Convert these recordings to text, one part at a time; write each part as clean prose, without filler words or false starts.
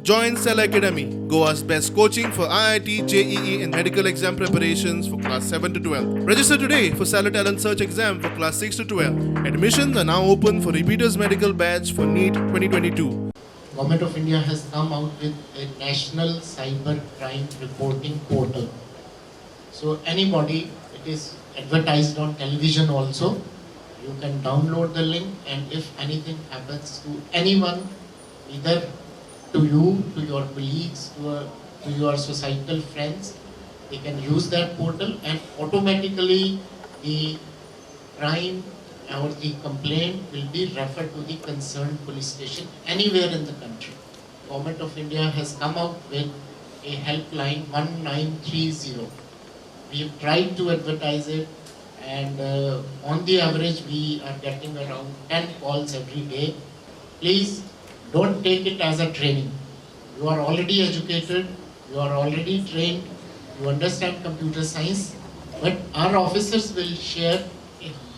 Join Cell Academy, Goa's best coaching for IIT, JEE and medical exam preparations for class 7 to 12. Register today for Cell Talent Search exam for class 6 to 12. Admissions are now open for repeaters medical batch for NEET 2022. Government of India has come out with a national cyber crime reporting portal. So anybody, it is advertised on television also. You can download the link, and if anything happens to anyone, either to you, to your colleagues, to your societal friends, they can use that portal, and automatically the crime or the complaint will be referred to the concerned police station anywhere in the country. Government of India has come out with a helpline 1930. We have tried to advertise it, and on the average we are getting around 10 calls every day. Please don't take it as a training. You are already educated, you are already trained, you understand computer science, but our officers will share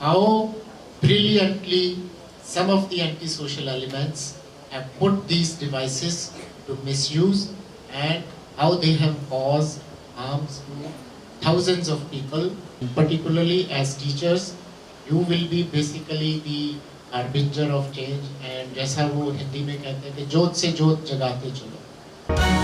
how brilliantly some of the antisocial elements have put these devices to misuse, and how they have caused harms to thousands of people. Particularly as teachers, you will be basically the harbinger of change, and जैसा वो हिंदी में कहते हैं कि जोत से जोत जगाते चलो.